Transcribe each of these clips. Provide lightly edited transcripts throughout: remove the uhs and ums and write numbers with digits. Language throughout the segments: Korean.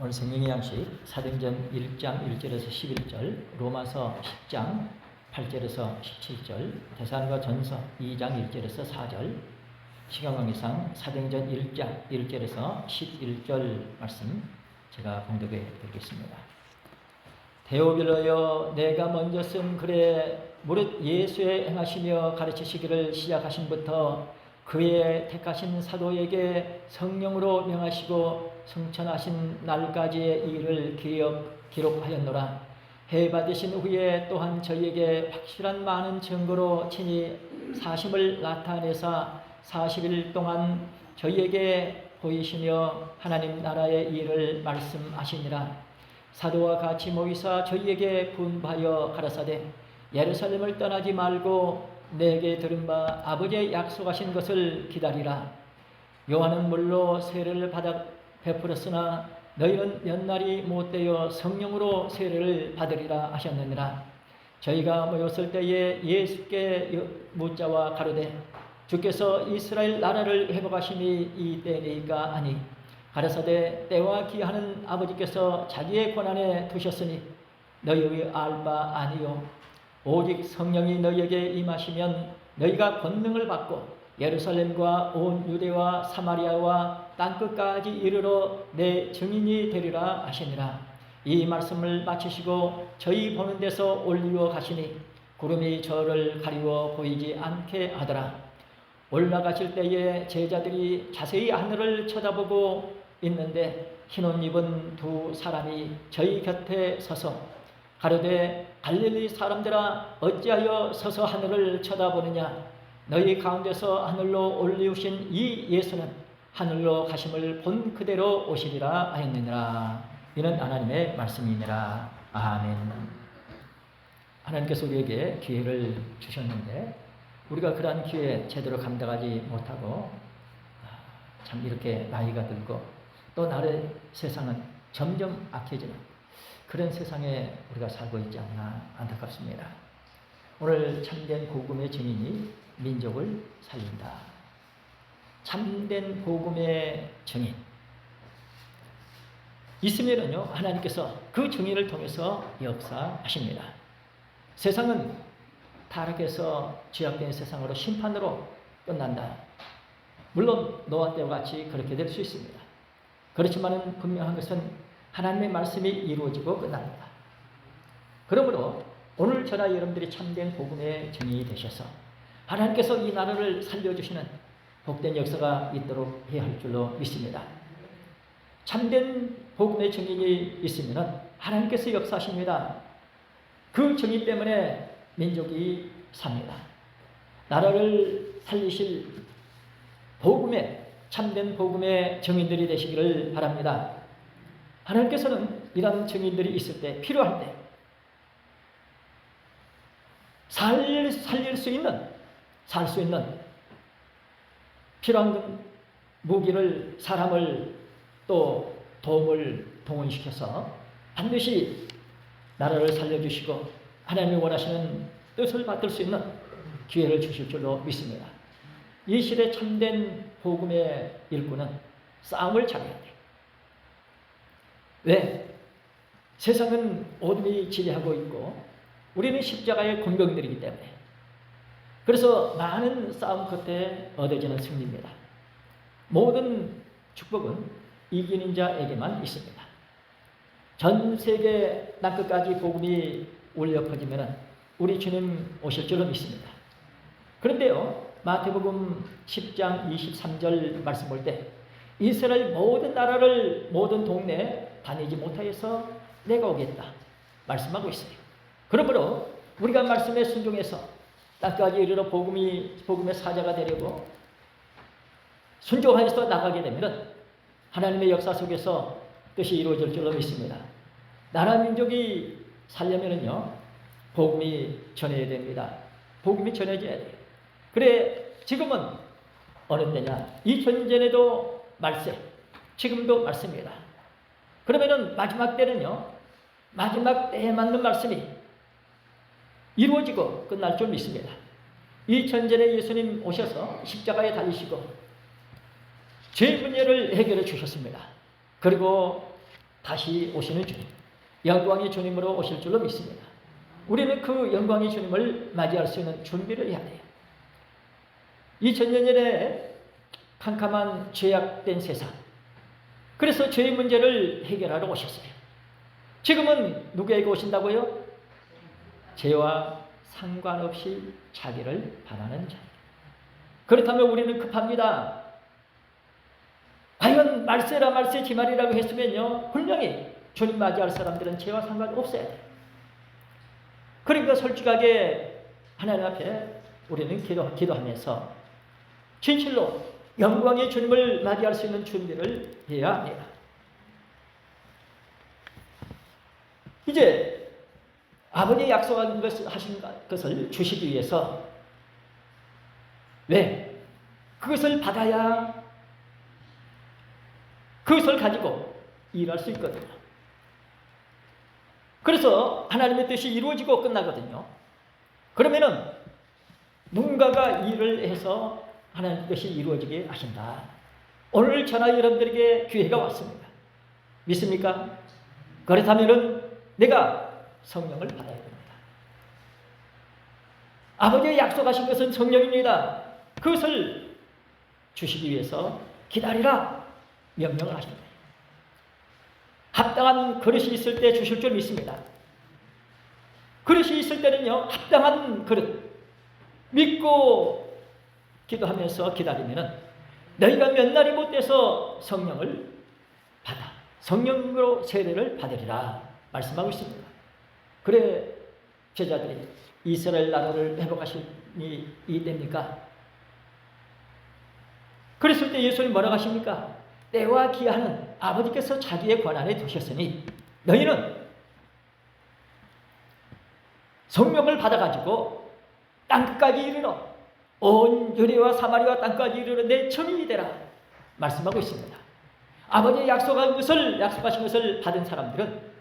오늘 생명의 양식 사도행전 1장 1절에서 11절, 로마서 10장 8절에서 17절, 데살로니가 전서 2장 1절에서 4절, 시간관계상 사도행전 1장 1절에서 11절 말씀 제가 봉독해 드리겠습니다. 데오빌러여, 내가 먼저 쓴 글에 무릇 예수의 행하시며 가르치시기를 시작하신부터 그의 택하신 사도에게 성령으로 명하시고 성천하신 날까지의 일을 기록하였노라. 해받으신 후에 또한 저희에게 확실한 많은 증거로 친히 사심을 나타내사 40일 동안 저희에게 보이시며 하나님 나라의 일을 말씀하시니라. 사도와 같이 모이사 저희에게 분부하여 가라사대 예루살렘을 떠나지 말고 내게 들은 바 아버지의 약속하신 것을 기다리라. 요한은 물로 세례를 받아 베풀었으나 너희는 몇 날이 못되어 성령으로 세례를 받으리라 하셨느니라. 저희가 모였을 때에 예수께 묻자와 가로되 주께서 이스라엘 나라를 회복하심이 이 때니까 아니 가라사대 때와 기하는 아버지께서 자기의 권한에 두셨으니 너희의 알 바 아니요 오직 성령이 너희에게 임하시면 너희가 권능을 받고 예루살렘과 온 유대와 사마리아와 땅끝까지 이르러 내 증인이 되리라 하시니라. 이 말씀을 마치시고 저희 보는 데서 올리워 가시니 구름이 저를 가리워 보이지 않게 하더라. 올라가실 때에 제자들이 자세히 하늘을 쳐다보고 있는데 흰옷 입은 두 사람이 저희 곁에 서서 가로되 갈릴리 사람들아 어찌하여 서서 하늘을 쳐다보느냐. 너희 가운데서 하늘로 올리우신 이 예수는 하늘로 가심을 본 그대로 오시리라 하였느니라. 이는 하나님의 말씀이니라. 아멘. 하나님께서 우리에게 기회를 주셨는데 우리가 그러한 기회에 제대로 감당하지 못하고 참 이렇게 나이가 들고 또 나의 세상은 점점 악해지는 그런 세상에 우리가 살고 있지 않나 안타깝습니다. 오늘 참된 복음의 증인이 민족을 살린다. 참된 복음의 증인 있으면요 하나님께서 그 증인을 통해서 역사하십니다. 세상은 타락해서 죄악된 세상으로 심판으로 끝난다. 물론 노아 때와 같이 그렇게 될 수 있습니다. 그렇지만 분명한 것은 하나님의 말씀이 이루어지고 끝납니다. 그러므로 오늘 저나 여러분들이 참된 복음의 증인이 되셔서 하나님께서 이 나라를 살려주시는 복된 역사가 있도록 해야 할 줄로 믿습니다. 참된 복음의 증인이 있으면 하나님께서 역사하십니다. 그 증인 때문에 민족이 삽니다. 나라를 살리실 복음의 참된 복음의 증인들이 되시기를 바랍니다. 하나님께서는 이런 증인들이 있을 때 필요할 때 살릴 수 있는 살 수 있는 필요한 무기를 사람을 또 도움을 동원시켜서 반드시 나라를 살려주시고 하나님이 원하시는 뜻을 받들 수 있는 기회를 주실 줄로 믿습니다. 이 시대 참된 복음의 일꾼은 싸움을 잘해야 돼요. 왜? 세상은 어둠이 지배하고 있고 우리는 십자가의 군병들이기 때문에 그래서 많은 싸움 끝에 얻어지는 승리입니다. 모든 축복은 이기는 자에게만 있습니다. 전 세계 땅끝까지 복음이 울려 퍼지면 우리 주님 오실 줄로 믿습니다. 그런데요 마태복음 10장 23절 말씀 볼 때 이스라엘 모든 나라를 모든 동네에 다니지 못하여서 내가 오겠다 말씀하고 있어요. 그러므로 우리가 말씀에 순종해서 땅까지 이르러 복음의 사자가 되려고 순종하여서 나가게 되면 하나님의 역사 속에서 뜻이 이루어질 줄로 믿습니다. 나라 민족이 살려면은요 복음이 전해야 됩니다. 복음이 전해져야 돼요. 그래 지금은 어느 때냐 2000년 전에도 말세 지금도 말씀입니다. 그러면은 마지막 때는요 마지막 때에 맞는 말씀이 이루어지고 끝날 줄 믿습니다. 2000년 전에 예수님 오셔서 십자가에 달리시고 죄 문제를 해결해 주셨습니다. 그리고 다시 오시는 주님, 영광의 주님으로 오실 줄로 믿습니다. 우리는 그 영광의 주님을 맞이할 수 있는 준비를 해야 돼요. 2000년 전에 캄캄한 죄악된 세상, 그래서 죄의 문제를 해결하러 오셨어요. 지금은 누구에게 오신다고요? 죄와 상관없이 자기를 바라는 자. 그렇다면 우리는 급합니다. 과연 말세라 말세 지말이라고 했으면요, 분명히 주님 맞이할 사람들은 죄와 상관없어야 돼요. 그러니까 솔직하게 하나님 앞에 우리는 기도하면서 진실로 영광의 주님을 맞이할 수 있는 준비를 해야 합니다. 이제 아버지 약속하신 것을 주시기 위해서 왜? 그것을 받아야 그것을 가지고 일할 수 있거든요. 그래서 하나님의 뜻이 이루어지고 끝나거든요. 그러면은 누군가가 일을 해서 하나님의 뜻이 이루어지게 하신다. 오늘 전화 여러분들에게 기회가 왔습니다. 믿습니까? 그렇다면은 내가 성령을 받아야 됩니다. 아버지의 약속하신 것은 성령입니다. 그것을 주시기 위해서 기다리라 명령을 하십니다. 합당한 그릇이 있을 때 주실 줄 믿습니다. 그릇이 있을 때는요, 합당한 그릇 믿고 기도하면서 기다리면은 너희가 몇 날이 못 돼서 성령을 받아 성령으로 세례를 받으리라 말씀하고 있습니다. 그래 제자들이 이스라엘 나라를 회복하시니 이때입니까? 그랬을 때 예수님 뭐라고 하십니까? 때와 기한은 아버지께서 자기의 권한에 두셨으니 너희는 성령을 받아가지고 땅끝까지 이르러 온 유대와 사마리아 땅까지 이르러 내 증인이 되라 말씀하고 있습니다. 아버지의 약속하신 것을 받은 사람들은,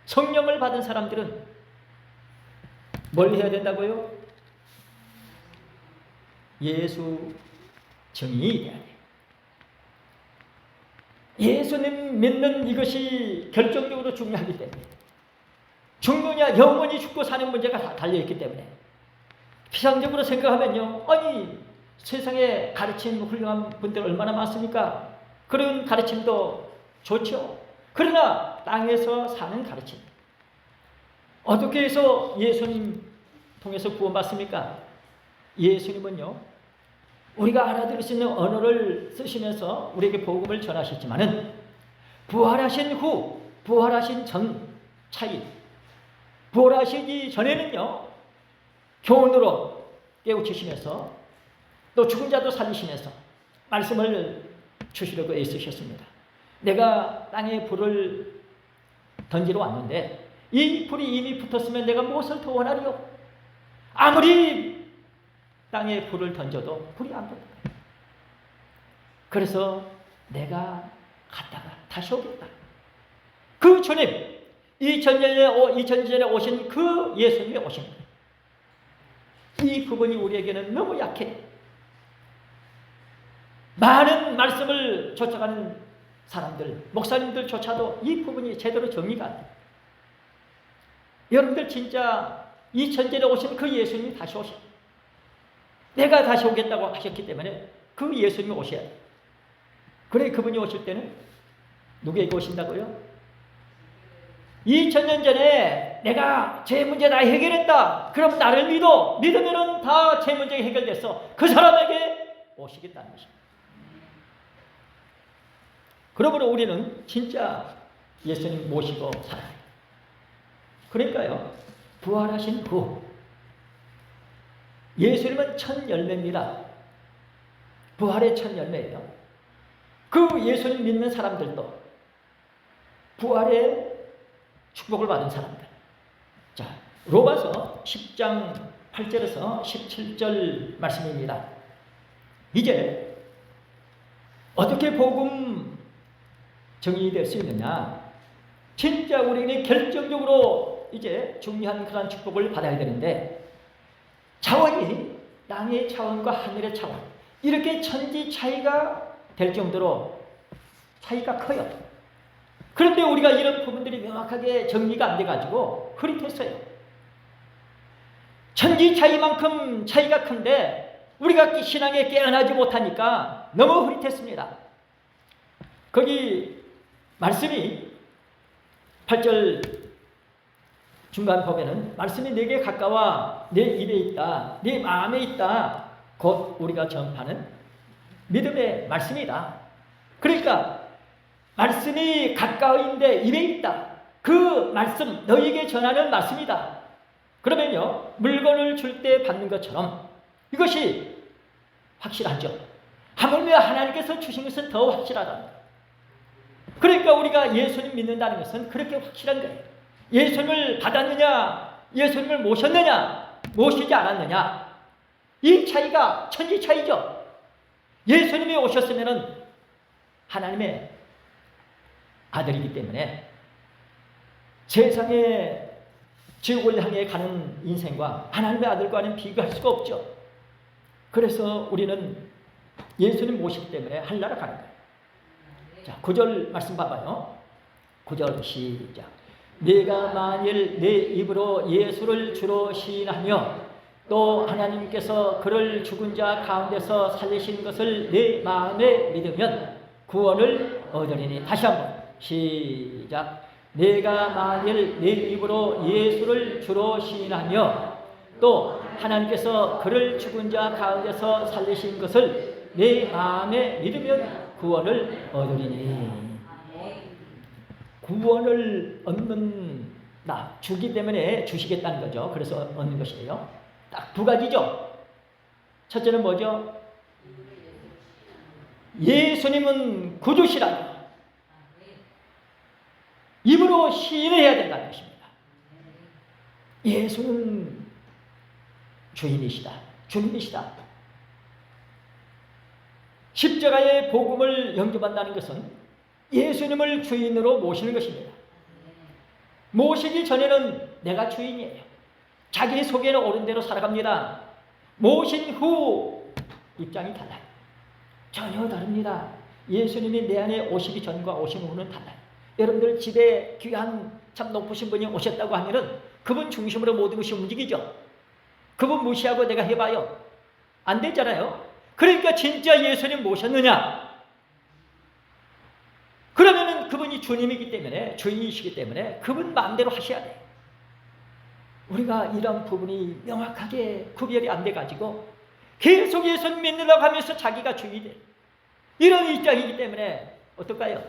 성령을 받은 사람들은 뭘 해야 된다고요? 예수 증인이 돼야 돼요. 예수님 믿는 이것이 결정적으로 중요하기 때문에, 죽느냐 영원히 죽고 사는 문제가 다 달려있기 때문에, 피상적으로 생각하면요, 아니 세상에 가르친 훌륭한 분들 얼마나 많습니까? 그런 가르침도 좋죠. 그러나 땅에서 사는 가르침, 어떻게 해서 예수님 통해서 구원받습니까? 예수님은요, 우리가 알아들을 수 있는 언어를 쓰시면서 우리에게 복음을 전하셨지만은 부활하신 후, 부활하신 전 차이, 부활하시기 전에는요, 교훈으로 깨우치시면서 또 죽은 자도 살리시면서 말씀을 주시려고 애쓰셨습니다. 내가 땅에 불을 던지러 왔는데 이 불이 이미 붙었으면 내가 무엇을 더 원하리요? 아무리 땅에 불을 던져도 불이 안 붙어요. 그래서 내가 갔다가 다시 오겠다. 그 주님, 2000년 전에 오신 그 예수님이 오신 거예요. 이 부분이 우리에게는 너무 약해. 많은 말씀을 쫓아가는 사람들, 목사님들조차도 이 부분이 제대로 정리가 안 돼요. 여러분들 진짜 2000년에 오신 그 예수님이 다시 오셔. 내가 다시 오겠다고 하셨기 때문에 그 예수님이 오셔야 돼요. 그래 그분이 오실 때는 누구에게 오신다고요? 2000년 전에 내가 제 문제 다 해결했다. 그럼 나를 믿으면은 다 제 문제가 해결됐어. 그 사람에게 오시겠다는 것입니다. 그러므로 우리는 진짜 예수님 모시고 살아야 해요. 그러니까요, 부활하신 후 예수님은 첫 열매입니다. 부활의 첫 열매예요. 그 예수님 믿는 사람들도 부활의 축복을 받은 사람들. 자, 로마서 10장 8절에서 17절 말씀입니다. 이제 어떻게 복음 정의이 될 수 있느냐? 진짜 우리는 결정적으로 이제 중요한 그런 축복을 받아야 되는데, 차원이 땅의 차원과 하늘의 차원, 이렇게 천지 차이가 될 정도로 차이가 커요. 그런데 우리가 이런 부분들이 명확하게 정리가 안 돼가지고 흐릿했어요. 천지 차이만큼 차이가 큰데 우리가 신앙에 깨어나지 못하니까 너무 흐릿했습니다. 거기 말씀이 8절 중간 보면은 말씀이 내게 가까워 내 입에 있다, 내 마음에 있다. 곧 우리가 전파는 믿음의 말씀이다. 그러니까 말씀이 가까이인데 입에 있다. 그 말씀, 너에게 전하는 말씀이다. 그러면요, 물건을 줄 때 받는 것처럼 이것이 확실하죠. 하물며 하나님께서 주신 것은 더 확실하다. 그러니까 우리가 예수님 믿는다는 것은 그렇게 확실한 거예요. 예수님을 받았느냐, 예수님을 모셨느냐, 모시지 않았느냐, 이 차이가 천지 차이죠. 예수님이 오셨으면 하나님의 아들이기 때문에 세상의 지옥을 향해 가는 인생과 하나님의 아들과는 비교할 수가 없죠. 그래서 우리는 예수님 모시기 때문에 하늘나라 가는 거예요. 자, 9절 말씀 봐봐요. 9절 시작. 네가 만일 내 입으로 예수를 주로 시인하며 또 하나님께서 그를 죽은 자 가운데서 살리신 것을 내 마음에 믿으면 구원을 얻으리니. 다시 한번 시작. 내가 만일 내 입으로 예수를 주로 시인하며 또 하나님께서 그를 죽은 자 가운데서 살리신 것을 내 마음에 믿으면 구원을 얻으리니. 구원을 얻는다. 주기 때문에 주시겠다는 거죠. 그래서 얻는 것이에요. 딱 두 가지죠. 첫째는 뭐죠? 예수님은 구주시라고 입으로 시인해야 된다는 것입니다. 예수는 주인이시다. 주님이시다. 십자가의 복음을 영접한다는 것은 예수님을 주인으로 모시는 것입니다. 모시기 전에는 내가 주인이에요. 자기 속에는 옳은 대로 살아갑니다. 모신 후 입장이 달라요. 전혀 다릅니다. 예수님이 내 안에 오시기 전과 오신 후는 달라요. 여러분들 집에 귀한 참 높으신 분이 오셨다고 하면은 그분 중심으로 모든 것이 움직이죠. 그분 무시하고 내가 해봐요. 안 되잖아요. 그러니까 진짜 예수님 모셨느냐? 그러면은 그분이 주님이기 때문에, 주인이시기 때문에 그분 마음대로 하셔야 돼요. 우리가 이런 부분이 명확하게 구별이 안 돼가지고 계속 예수님 믿는다고 하면서 자기가 주인이 돼요. 이런 입장이기 때문에 어떨까요?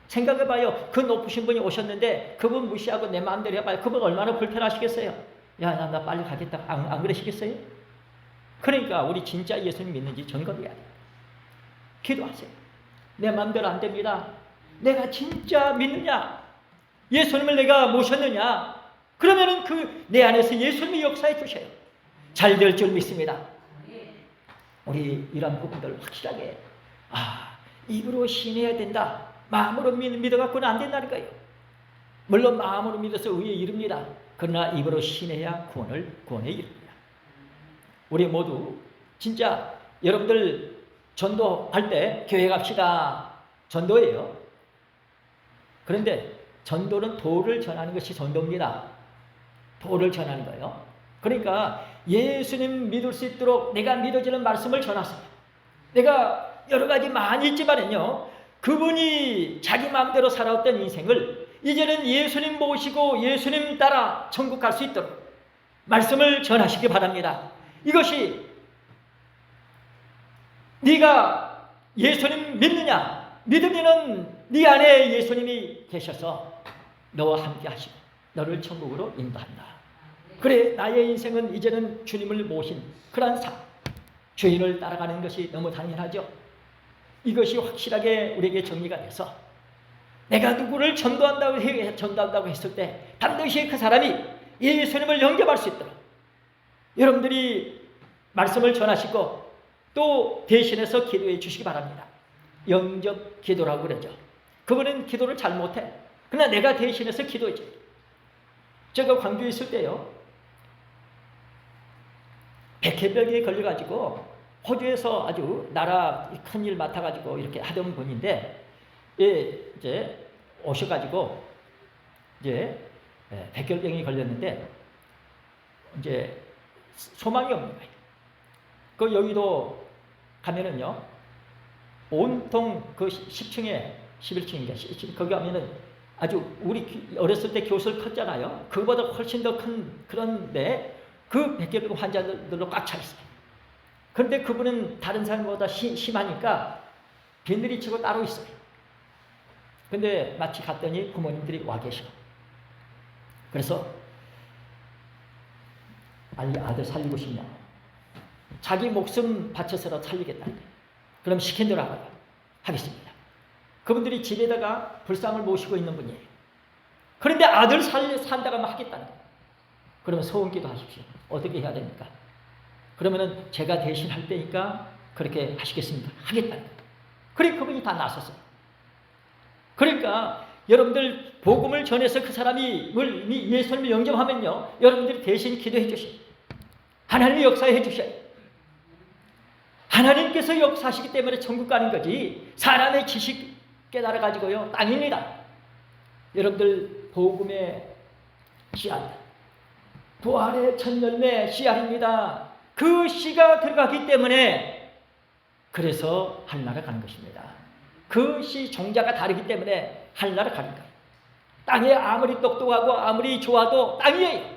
생각해봐요. 그 높으신 분이 오셨는데 그분 무시하고 내 마음대로 해봐요. 그분 얼마나 불편하시겠어요? 야, 나 빨리 가겠다. 안 그러시겠어요? 그러니까 우리 진짜 예수님 믿는지 점검해야 돼요. 기도하세요. 내 마음대로 안 됩니다. 내가 진짜 믿느냐? 예수님을 내가 모셨느냐? 그러면은 내 안에서 예수님이 역사해 주셔요. 잘 될 줄 믿습니다. 우리 이런 부분들 확실하게 입으로 신해야 된다. 마음으로 믿어갖고는 안 된다는 거예요. 물론 마음으로 믿어서 의에 이릅니다. 그러나 입으로 신해야 구원에 이릅니다. 우리 모두 진짜 여러분들 전도할 때 교회 갑시다. 전도예요. 그런데 전도는 도를 전하는 것이 전도입니다. 도를 전하는 거예요. 그러니까 예수님 믿을 수 있도록 내가 믿어지는 말씀을 전하세요. 내가 여러 가지 많이 있지만은요, 그분이 자기 마음대로 살아왔던 인생을 이제는 예수님 모시고 예수님 따라 천국 갈 수 있도록 말씀을 전하시기 바랍니다. 이것이 네가 예수님 믿느냐? 믿으면은 네 안에 예수님이 계셔서 너와 함께 하시고 너를 천국으로 인도한다. 그래, 나의 인생은 이제는 주님을 모신 그런 삶, 주인을 따라가는 것이 너무 당연하죠. 이것이 확실하게 우리에게 정리가 돼서 내가 누구를 전도한다고 했을 때 반드시 그 사람이 예수님을 영접할 수 있도록 여러분들이 말씀을 전하시고 또 대신해서 기도해 주시기 바랍니다. 영접 기도라고 그러죠. 그분은 기도를 잘 못해. 그러나 내가 대신해서 기도해 줘요. 제가 광주에 있을 때요, 백혈병에 걸려가지고 호주에서 아주 나라 큰일 맡아가지고 이렇게 하던 분인데, 이제 오셔가지고 이제 백혈병이 걸렸는데 이제 소망이 없는 거예요. 그 여의도 가면은요, 온통 그 10층에 11층인가 거기 가면은 아주 우리 어렸을 때 교실 컸잖아요. 그거보다 훨씬 더 큰 그런데 그 백혈병 환자들로 꽉 차 있어요. 그런데 그분은 다른 사람보다 심하니까 비늘이 치고 따로 있어요. 근데 마치 갔더니 부모님들이 와 계셔. 그래서 빨리 아들 살리고 싶냐? 자기 목숨 바쳐서라도 살리겠다는 거예요. 그럼 시킨 대로 하겠습니다. 그분들이 집에다가 불상을 모시고 있는 분이에요. 그런데 아들 산다고 하면 하겠다는 거예요. 그러면 소원기도 하십시오. 어떻게 해야 됩니까? 그러면은 제가 대신 할 때니까 그렇게 하시겠습니까? 하겠다는 거예요. 그래 그분이 다 나섰어요. 그러니까 여러분들 복음을 전해서 그 사람이 예수님을 영접하면요, 여러분들이 대신 기도해 주셔요. 하나님이 역사해 주셔요. 하나님께서 역사하시기 때문에 천국 가는 거지 사람의 지식 깨달아 가지고요 땅입니다. 여러분들 복음의 씨앗, 부활의 첫 열매 씨앗입니다. 그 씨가 들어가기 때문에 그래서 하늘나라 가는 것입니다. 그 씨 종자가 다르기 때문에 하늘나라 가는 거예요. 땅에 아무리 똑똑하고 아무리 좋아도 땅이에요.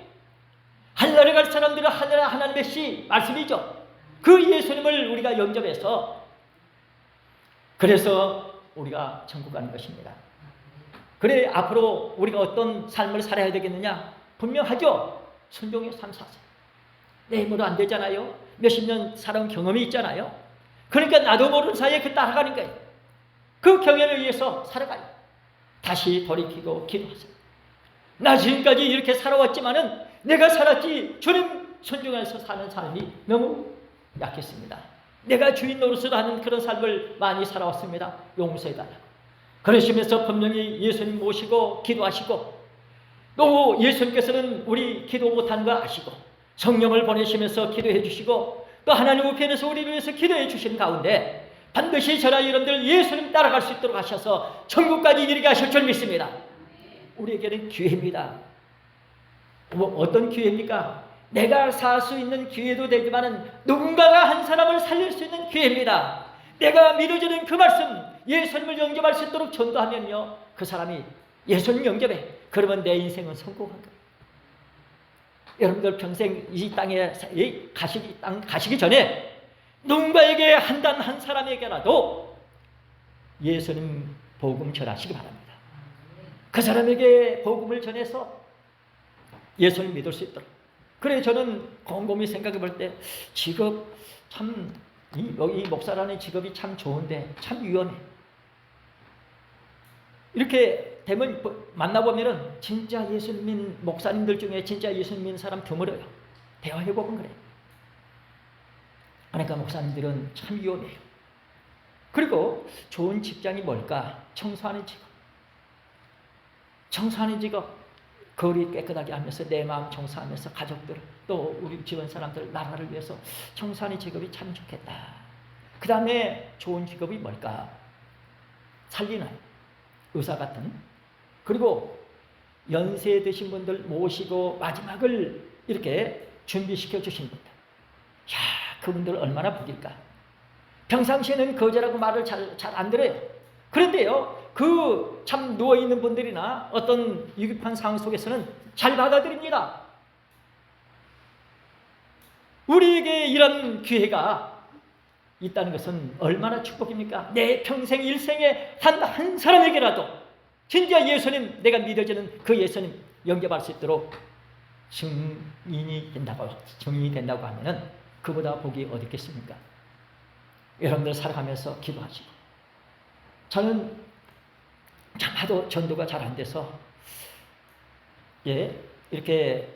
하늘나라 갈 사람들은 하나님의 씨 말씀이죠. 그 예수님을 우리가 영접해서 그래서 우리가 천국 가는 것입니다. 그래 앞으로 우리가 어떤 삶을 살아야 되겠느냐? 분명하죠. 순종의 삶 사세요. 내 힘으로 안 되잖아요. 몇십 년 살아온 경험이 있잖아요. 그러니까 나도 모르는 사이에 그 따라가는 거예요. 그 경험에 의해서 살아가요. 다시 돌이키고 기도하세요. 나 지금까지 이렇게 살아왔지만은 내가 살았지 주님 순종해서 사는 삶이 너무 약했습니다. 내가 주인 노릇을 하는 그런 삶을 많이 살아왔습니다. 용서해달라고. 그러시면서 분명히 예수님 모시고 기도하시고 또 예수님께서는 우리 기도 못하는 거 아시고 성령을 보내시면서 기도해 주시고 또 하나님 우편에서 우리를 위해서 기도해 주시는 가운데 반드시 저나 여러분들 예수님 따라갈 수 있도록 하셔서 천국까지 이르게 하실 줄 믿습니다. 우리에게는 기회입니다. 어떤 기회입니까? 내가 살 수 있는 기회도 되지만 누군가가 한 사람을 살릴 수 있는 기회입니다. 내가 믿어지는 그 말씀 예수님을 영접할 수 있도록 전도하면요 그 사람이 예수님 영접해. 그러면 내 인생은 성공한 거예요. 여러분들 평생 이 땅에 가시기 전에 누군가에게 한 사람에게라도 예수님 복음 전하시기 바랍니다. 그 사람에게 복음을 전해서 예수님 믿을 수 있도록. 그래 저는 곰곰이 생각해 볼 때 직업 참 이 목사라는 직업이 참 좋은데 참 위험해. 이렇게 되면 만나보면은 진짜 예수님 믿는 목사님들 중에 진짜 예수님 믿는 사람 드물어요. 대화해보면 그래. 그러니까 목사님들은 참 위험해요. 그리고 좋은 직장이 뭘까? 청소하는 직업. 청소하는 직업. 거리 깨끗하게 하면서 내 마음 청소하면서 가족들 또 우리 주변 사람들 나라를 위해서 청소하는 직업이 참 좋겠다. 그 다음에 좋은 직업이 뭘까? 살리는 의사 같은. 그리고 연세 드신 분들 모시고 마지막을 이렇게 준비시켜 주신 분들. 야, 그분들 얼마나 복일까? 평상시에는 거절하고 말을 잘 안 들어요. 그런데요, 그 참 누워있는 분들이나 어떤 위급한 상황 속에서는 잘 받아들입니다. 우리에게 이런 기회가 있다는 것은 얼마나 축복입니까? 내 평생 일생에 단 한 사람에게라도 진짜 예수님, 내가 믿어지는 그 예수님 영접할 수 있도록 증인이 된다고 하면은 그보다 복이 어디 있겠습니까? 여러분들 살아가면서 기도하시고. 저는 하도 전도가 잘 안 돼서 이렇게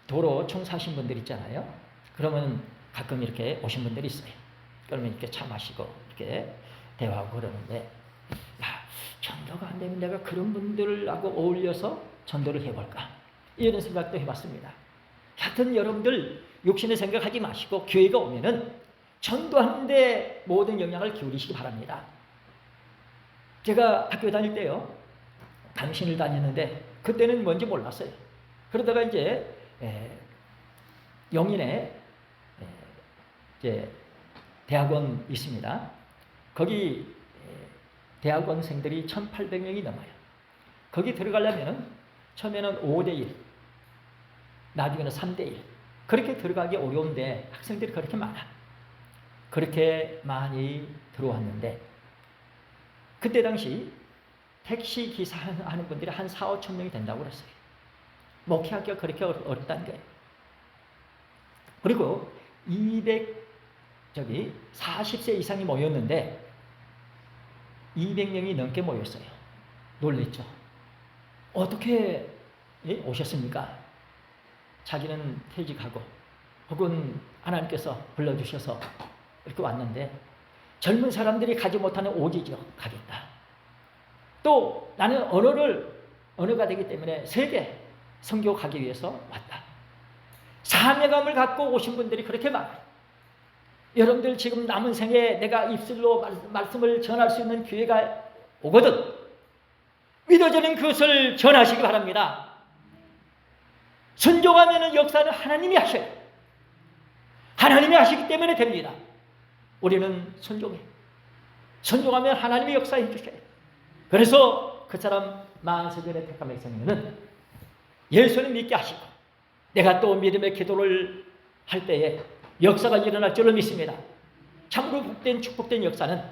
도로 청소하신 분들 있잖아요. 그러면 가끔 이렇게 오신 분들이 있어요. 그러면 이렇게 차 마시고 이렇게 대화하고 그러는데 야, 전도가 안 되면 내가 그런 분들하고 어울려서 전도를 해볼까? 이런 생각도 해봤습니다. 하여튼 여러분들 욕심의 생각하지 마시고 기회가 오면은 전도하는데 모든 영향을 기울이시기 바랍니다. 제가 학교 다닐 때요, 당신을 다녔는데 그때는 뭔지 몰랐어요. 그러다가 이제 용인에 이제 대학원 있습니다. 거기 대학원생들이 1,800명이 넘어요. 거기 들어가려면 처음에는 5대1, 나중에는 3대1. 그렇게 들어가기 어려운데 학생들이 그렇게 많아. 그렇게 많이 들어왔는데 그때 당시 택시 기사 하는 분들이 한 4, 5천 명이 된다고 그랬어요. 목회하기가 그렇게 어렵다는 거예요. 그리고 40세 이상이 모였는데 200명이 넘게 모였어요. 놀랬죠. 어떻게 오셨습니까? 자기는 퇴직하고 혹은 하나님께서 불러주셔서 이렇게 왔는데 젊은 사람들이 가지 못하는 오지죠. 가겠다. 또 나는 언어가 되기 때문에 세계 선교 가기 위해서 왔다. 사명감을 갖고 오신 분들이 그렇게 많아요. 여러분들 지금 남은 생에 내가 입술로 말씀을 전할 수 있는 기회가 오거든 믿어지는 그것을 전하시기 바랍니다. 순종하면 역사는 하나님이 하셔요. 하나님이 하시기 때문에 됩니다. 우리는 순종하면 하나님이 역사해 주셔요. 그래서 그 사람 만세전에 택한 백성에는 예수님 믿게 하시고 내가 또 믿음의 기도를 할 때에 역사가 일어날 줄로 믿습니다. 참으로 축복된 역사는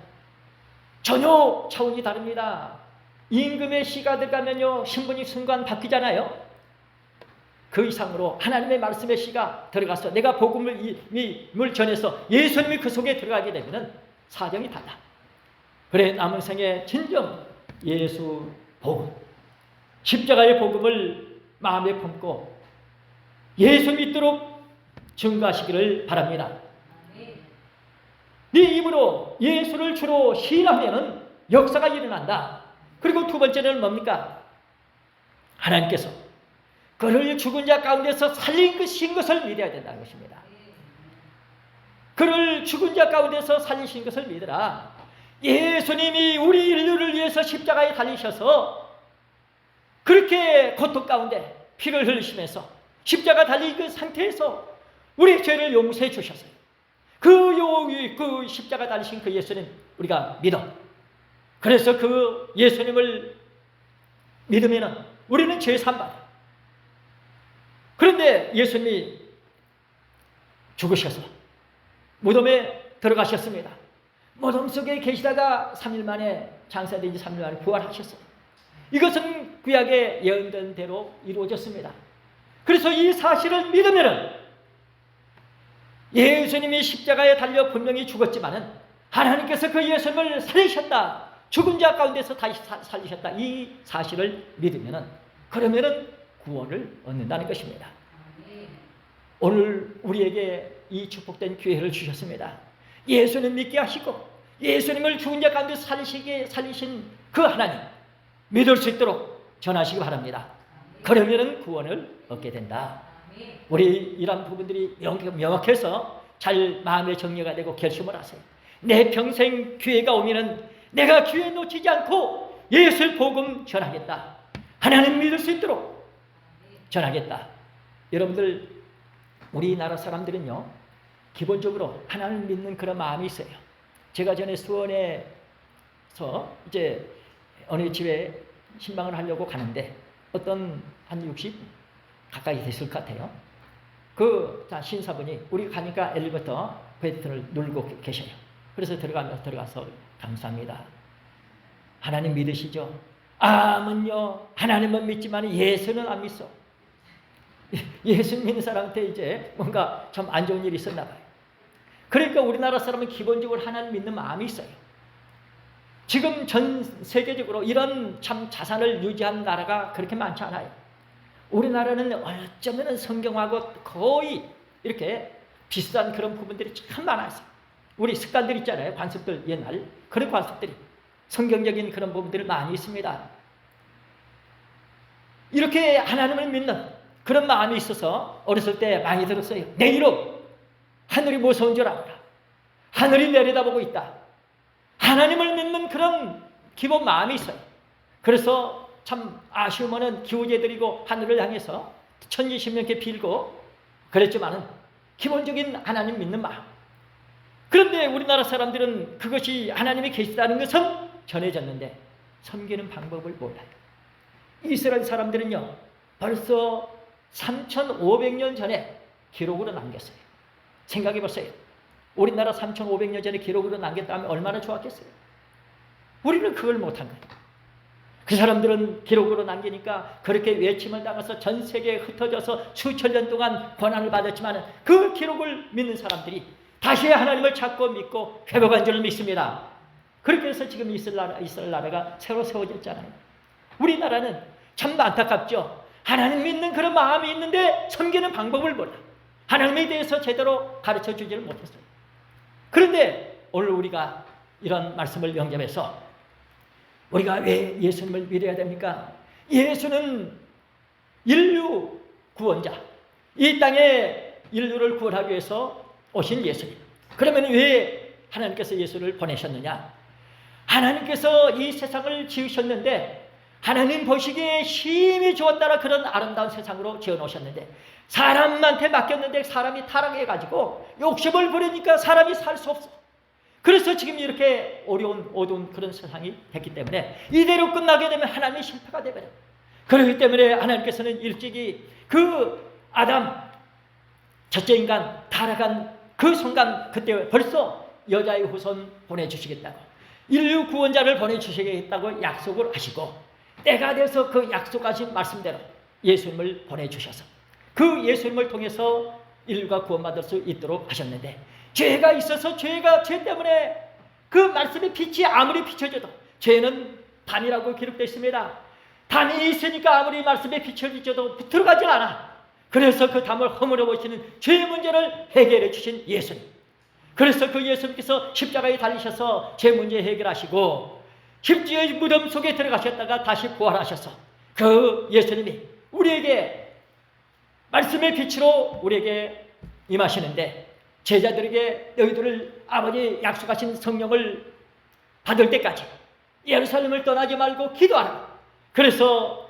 전혀 차원이 다릅니다. 임금의 시가 들어가면요 신분이 순간 바뀌잖아요. 그 이상으로 하나님의 말씀의 시가 들어가서 내가 복음을 전해서 예수님이 그 속에 들어가게 되면 사정이 달라. 그래 남은 생에 진정 예수 복음, 십자가의 복음을 마음에 품고 예수 믿도록 증거하시기를 바랍니다. 네 입으로 예수를 주로 시인하면 역사가 일어난다. 그리고 두 번째는 뭡니까? 하나님께서 그를 죽은 자 가운데서 살리신 것을 믿어야 된다는 것입니다. 그를 죽은 자 가운데서 살리신 것을 믿으라. 예수님이 우리 인류를 위해서 십자가에 달리셔서 그렇게 고통 가운데 피를 흘리시면서 십자가 달린 그 상태에서 우리 죄를 용서해 주셨어요. 그 십자가 달리신 그 예수님 우리가 믿어. 그래서 그 예수님을 믿으면 우리는 죄 사함받아. 그런데 예수님이 죽으셔서 무덤에 들어가셨습니다. 무덤 속에 계시다가 3일 만에 장사된 지 3일 만에 부활하셨어요. 이것은 구약의 예언된 대로 이루어졌습니다. 그래서 이 사실을 믿으면 예수님이 십자가에 달려 분명히 죽었지만은 하나님께서 그 예수님을 살리셨다. 죽은 자 가운데서 다시 살리셨다. 이 사실을 믿으면은 그러면은 구원을 얻는다는 것입니다. 오늘 우리에게 이 축복된 기회를 주셨습니다. 예수님 믿게 하시고 예수님을 죽은 자 가운데 살리신 그 하나님 믿을 수 있도록 전하시기 바랍니다. 그러면은 구원을 얻게 된다. 우리 이런 부분들이 명확해서 잘 마음의 정리가 되고 결심을 하세요. 내 평생 기회가 오면은 내가 기회 놓치지 않고 예수의 복음 전하겠다. 하나님 믿을 수 있도록 전하겠다. 여러분들 우리나라 사람들은요 기본적으로 하나님을 믿는 그런 마음이 있어요. 제가 전에 수원에서 이제 어느 집에 신방을 하려고 가는데 어떤 한 60 가까이 됐을 것 같아요. 그 신사분이 우리 가니까 엘리베이터 버튼을 누르고 계셔요. 그래서 들어가서 감사합니다. 하나님 믿으시죠? 아멘요. 하나님은 믿지만 예수는 안 믿어. 예수 믿는 사람한테 이제 뭔가 좀 안 좋은 일이 있었나 봐요. 그러니까 우리나라 사람은 기본적으로 하나님 믿는 마음이 있어요. 지금 전 세계적으로 이런 참 자산을 유지한 나라가 그렇게 많지 않아요. 우리나라는 어쩌면 성경하고 거의 이렇게 비슷한 그런 부분들이 참 많아요. 우리 습관들 있잖아요. 관습들 옛날 그런 관습들이 성경적인 그런 부분들이 많이 있습니다. 이렇게 하나님을 믿는 그런 마음이 있어서 어렸을 때 많이 들었어요. 내 이름 하늘이 무서운 줄 알아라. 하늘이 내려다보고 있다. 하나님을 믿는 그런 기본 마음이 있어요. 그래서 참 아쉬우면은 기우제 드리고 하늘을 향해서 천지신명께 빌고 그랬지만은 기본적인 하나님 믿는 마음. 그런데 우리나라 사람들은 그것이 하나님이 계시다는 것은 전해졌는데 섬기는 방법을 몰라요. 이스라엘 사람들은요 벌써 3,500년 전에 기록으로 남겼어요. 생각해 보세요. 우리나라 3,500년 전에 기록으로 남겼다면 얼마나 좋았겠어요. 우리는 그걸 못한 거예요. 그 사람들은 기록으로 남기니까 그렇게 외침을 당해서 전 세계에 흩어져서 수천 년 동안 고난을 받았지만 그 기록을 믿는 사람들이 다시 하나님을 찾고 믿고 회복한 줄을 믿습니다. 그렇게 해서 지금 이스라엘 나라가 새로 세워졌잖아요. 우리나라는 참 안타깝죠. 하나님 믿는 그런 마음이 있는데 섬기는 방법을 몰라. 하나님에 대해서 제대로 가르쳐 주지를 못했어요. 그런데 오늘 우리가 이런 말씀을 영접해서 우리가 왜 예수님을 믿어야 됩니까? 예수는 인류 구원자, 이 땅에 인류를 구원하기 위해서 오신 예수님. 그러면 왜 하나님께서 예수를 보내셨느냐? 하나님께서 이 세상을 지으셨는데 하나님 보시기에 심히 좋았다라 그런 아름다운 세상으로 지어놓으셨는데 사람한테 맡겼는데 사람이 타락해가지고 욕심을 부리니까 사람이 살 수 없어. 그래서 지금 이렇게 어두운 그런 세상이 됐기 때문에 이대로 끝나게 되면 하나님의 실패가 되버려. 그렇기 때문에 하나님께서는 일찍이 그 아담 첫째 인간 타락한 그 순간 그때 벌써 여자의 후손 보내주시겠다고 인류 구원자를 보내주시겠다고 약속을 하시고 때가 돼서 그 약속하신 말씀대로 예수님을 보내주셔서 그 예수님을 통해서 인류가 구원받을 수 있도록 하셨는데 죄가 있어서 죄 때문에 그 말씀의 빛이 아무리 비춰져도 죄는 담이라고 기록되어 있습니다. 담이 있으니까 아무리 말씀에 비춰져도 들어가질 않아. 그래서 그 담을 허물어 보시는 죄의 문제를 해결해 주신 예수님. 그래서 그 예수님께서 십자가에 달리셔서 죄 문제 해결하시고 십자가의 무덤 속에 들어가셨다가 다시 부활하셔서 그 예수님이 우리에게 말씀의 빛으로 우리에게 임하시는데 제자들에게 너희들을 아버지 약속하신 성령을 받을 때까지 예루살렘을 떠나지 말고 기도하라. 그래서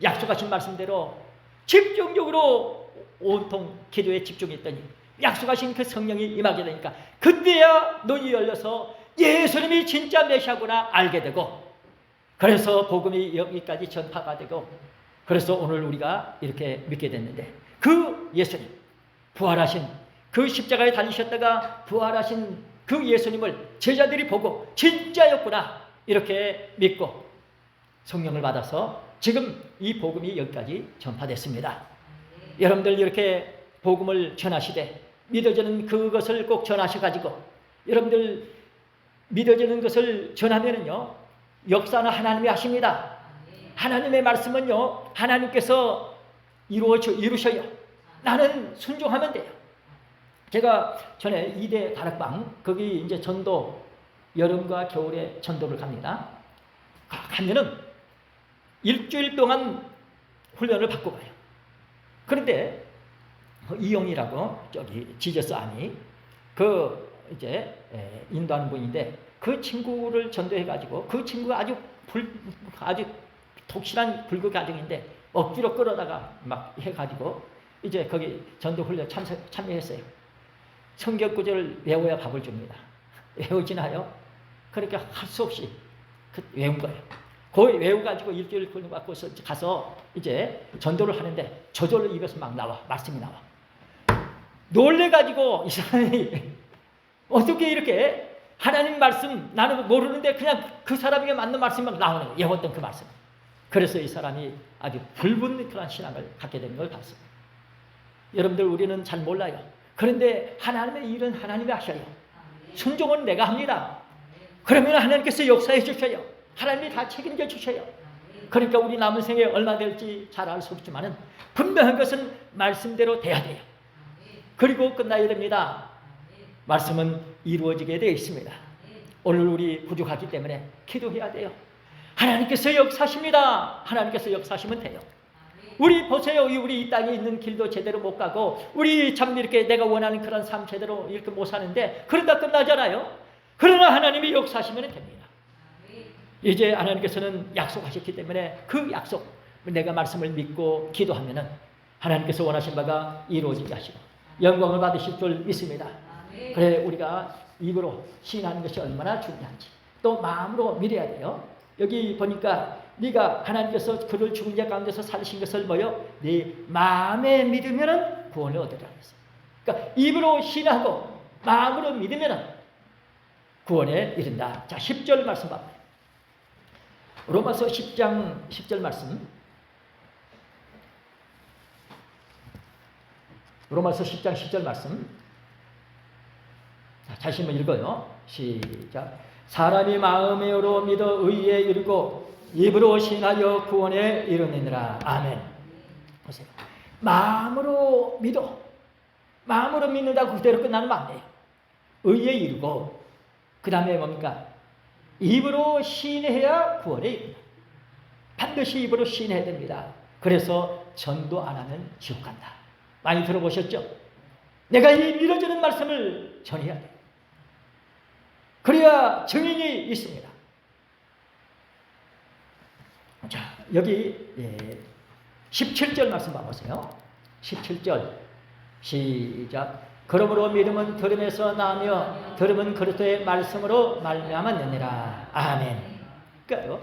약속하신 말씀대로 집중적으로 온통 기도에 집중했더니 약속하신 그 성령이 임하게 되니까 그때야 눈이 열려서 예수님이 진짜 메시아구나 알게 되고 그래서 복음이 여기까지 전파가 되고 그래서 오늘 우리가 이렇게 믿게 됐는데 그 예수님 부활하신 그 십자가에 달리셨다가 부활하신 그 예수님을 제자들이 보고 진짜였구나 이렇게 믿고 성령을 받아서 지금 이 복음이 여기까지 전파됐습니다. 여러분들 이렇게 복음을 전하시되 믿어지는 그것을 꼭 전하셔가지고 여러분들 믿어지는 것을 전하면은요 역사는 하나님이 하십니다. 하나님의 말씀은요 하나님께서 이루셔요. 나는 순종하면 돼요. 제가 전에 2대 다락방 거기 이제 전도 여름과 겨울에 전도를 갑니다. 가면은 일주일 동안 훈련을 받고 가요. 그런데 이용이라고 저기 지저스 아니 그 이제 인도하는 분인데 그 친구를 전도해가지고 그 친구가 아주 독실한 불교 가정인데 억지로 끌어다가 막 해가지고 이제 거기 전도 훈련 참여했어요. 성경 구절을 외워야 밥을 줍니다. 외우지나요? 그러니까 할 수 없이 외운 거예요. 거의 외워가지고 일주일 훈련 받고 가서 이제 전도를 하는데 저절로 입에서 막 나와 말씀이 나와. 놀래가지고 이 사람이 어떻게 이렇게 하나님 말씀 나는 모르는데 그냥 그 사람에게 맞는 말씀이 막 나오는 거예요. 외웠던 그 말씀. 그래서 이 사람이 아주 불분명한 신앙을 갖게 되는 걸 봤어요. 여러분들 우리는 잘 몰라요. 그런데 하나님의 일은 하나님이 하셔요. 순종은 내가 합니다. 그러면 하나님께서 역사해 주셔요. 하나님이 다 책임져 주셔요. 그러니까 우리 남은 생에 얼마 될지 잘 알 수 없지만 분명한 것은 말씀대로 돼야 돼요. 그리고 끝나야 됩니다. 말씀은 이루어지게 되어 있습니다. 오늘 우리 부족하기 때문에 기도해야 돼요. 하나님께서 역사하십니다. 하나님께서 역사하시면 돼요. 우리 보세요. 우리 이 땅에 있는 길도 제대로 못 가고 우리 참 이렇게 내가 원하는 그런 삶 제대로 이렇게 못 사는데 그러다 끝나잖아요. 그러나 하나님이 역사하시면 됩니다. 이제 하나님께서는 약속하셨기 때문에 그 약속, 내가 말씀을 믿고 기도하면은 하나님께서 원하신 바가 이루어지게 하시고 영광을 받으실 줄 믿습니다. 그래 우리가 입으로 시인하는 것이 얼마나 중요한지 또 마음으로 믿어야 돼요. 여기 보니까 네가 하나님께서 그를 죽은 자 가운데서 살리신 것을 뭐요? 네 마음에 믿으면은 구원을 얻으리라 했어요. 그러니까 입으로 시인하고 마음으로 믿으면은 구원에 이른다. 자, 10절 말씀 봐봐요. 로마서 10장 10절 말씀. 로마서 10장 10절 말씀. 자, 다시 한번 읽어요. 시작. 사람이 마음으로 믿어 의에 이르고 입으로 신하여 구원에 이르느니라. 아멘. 보세요. 마음으로 믿어. 마음으로 믿는다고 그대로 끝나는 거 아니에요. 의에 이르고 그 다음에 뭡니까? 입으로 시인해야 구원에 이른다. 반드시 입으로 시인해야 됩니다. 그래서 전도 안 하면 지옥 간다. 많이 들어보셨죠? 내가 이 믿어지는 말씀을 전해야 돼. 그래야 증인이 있습니다. 자, 여기 17절 말씀 봐보세요. 17절 시작. 그러므로 믿음은 들음에서 나며 들음은 그리스도의 말씀으로 말미암았느니라. 아멘. 그러니까요,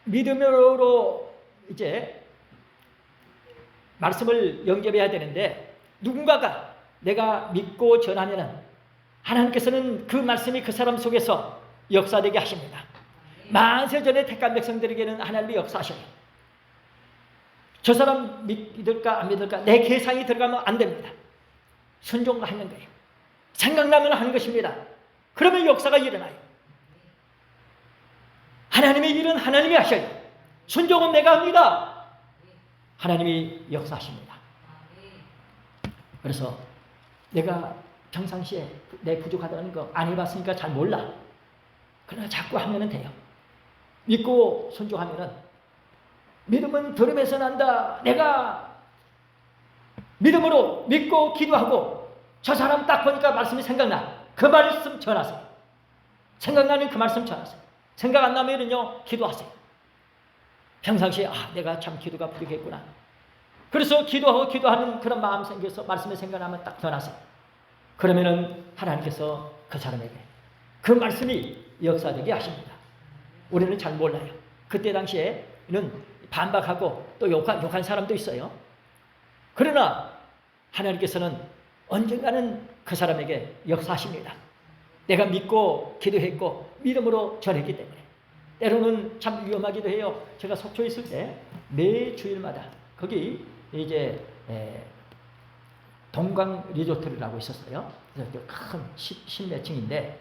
믿음으로 이제 말씀을 영접해야 되는데 누군가가 내가 믿고 전하면은 하나님께서는 그 말씀이 그 사람 속에서 역사되게 하십니다. 만세전에 택한 백성들에게는 하나님이 역사하셔요. 저 사람 믿을까 안 믿을까 내 계산이 들어가면 안 됩니다. 순종하는 거예요. 생각나면 하는 것입니다. 그러면 역사가 일어나요. 하나님의 일은 하나님이 하셔요. 순종은 내가 합니다. 하나님이 역사하십니다. 그래서 내가 평상시에 내 부족하다는 거 안 해봤으니까 잘 몰라. 그러나 자꾸 하면 돼요. 믿고 순종하면은 믿음은 들음에서 난다. 내가 믿음으로 믿고 기도하고 저 사람 딱 보니까 말씀이 생각나. 그 말씀 전하세요. 생각나는 그 말씀 전하세요. 생각 안 나면은요 기도하세요. 평상시에 내가 참 기도가 부족했구나. 그래서 기도하고 기도하는 그런 마음 생겨서 말씀이 생각나면 딱 전하세요. 그러면은 하나님께서 그 사람에게 그 말씀이 역사되게 하십니다. 우리는 잘 몰라요. 그때 당시에는 반박하고 또 욕한 사람도 있어요. 그러나 하나님께서는 언젠가는 그 사람에게 역사하십니다. 내가 믿고 기도했고 믿음으로 전했기 때문에. 때로는 참 위험하기도 해요. 제가 속초에 있을 때 매 주일마다 거기 이제 동강 리조트라고 있었어요. 그래서 큰 10몇 층인데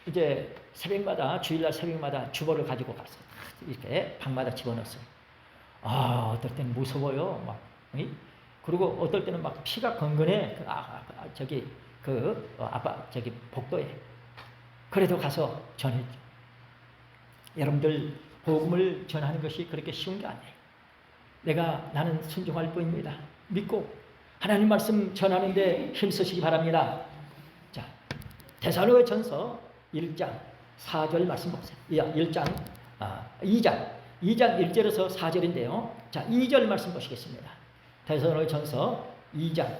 이제 새벽마다 주일날 새벽마다 주보를 가지고 갔어요. 이렇게 방마다 집어넣었어요. 어떨 때는 무서워요. 막. 그리고 어떨 때는 막 피가 건건해. 저기 복도에. 그래도 가서 전했죠. 여러분들 복음을 전하는 것이 그렇게 쉬운 게 아니에요. 나는 순종할 뿐입니다. 믿고 하나님 말씀 전하는데 힘쓰시기 바랍니다. 자, 데살로니가전서 1장 4절 말씀 보세요. 2장 1절에서 4절인데요. 자, 2절 말씀 보시겠습니다. 데살로니가전서 2장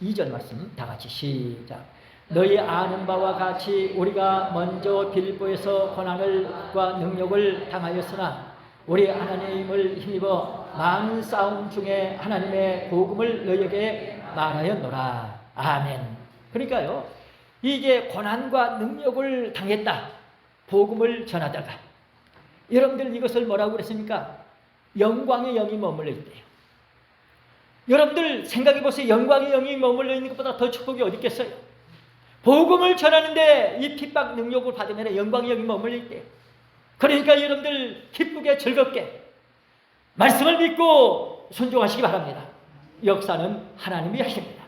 2절 말씀 다 같이 시작. 너희 아는 바와 같이 우리가 먼저 빌보에서 고난과 능력을 당하였으나 우리 하나님을 힘입어 많은 싸움 중에 하나님의 복음을 너희에게 말하였노라. 아멘. 그러니까요, 이게 고난과 능력을 당했다. 복음을 전하다가 여러분들 이것을 뭐라고 그랬습니까? 영광의 영이 머물러 있대요. 여러분들 생각해 보세요. 영광의 영이 머물러 있는 것보다 더 축복이 어디 있겠어요? 복음을 전하는데 이 핍박 능력을 받으면 영광의 영이 머물러 있대요. 그러니까 여러분들 기쁘게 즐겁게 말씀을 믿고 순종하시기 바랍니다. 역사는 하나님이 하십니다.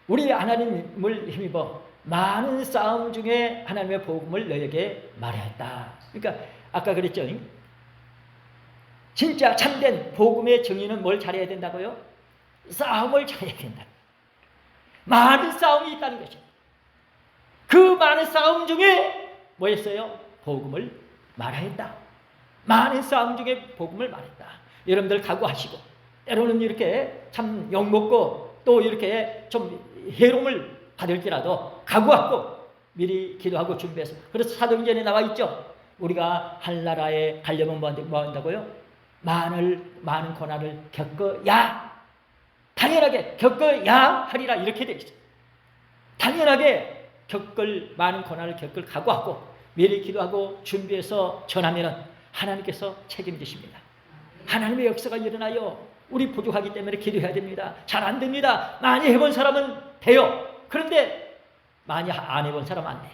우리 하나님을 힘입어 많은 싸움 중에 하나님의 복음을 너에게 말하였다. 그러니까 아까 그랬죠. 진짜 참된 복음의 증인은 뭘 잘해야 된다고요? 싸움을 잘해야 된다. 많은 싸움이 있다는 것입니다. 그 많은 싸움 중에 뭐였어요? 복음을 말하였다. 많은 싸움 중에 복음을 말했다. 여러분들 각오하시고, 때로는 이렇게 참 욕먹고 또 이렇게 좀 해롱을 받을지라도 각오하고 미리 기도하고 준비해서. 그래서 사도행전에 나와 있죠. 우리가 한 나라에 가려면 뭐 한다고요? 많은 고난을 겪어야, 당연하게 겪어야 하리라, 이렇게 되어 있어요. 당연하게 많은 고난을 겪을 각오하고 미리 기도하고 준비해서 전하면은 하나님께서 책임지십니다. 하나님의 역사가 일어나요. 우리 부족하기 때문에 기도해야 됩니다. 잘 안 됩니다. 많이 해본 사람은 돼요. 그런데 많이 안 해본 사람은 안 돼.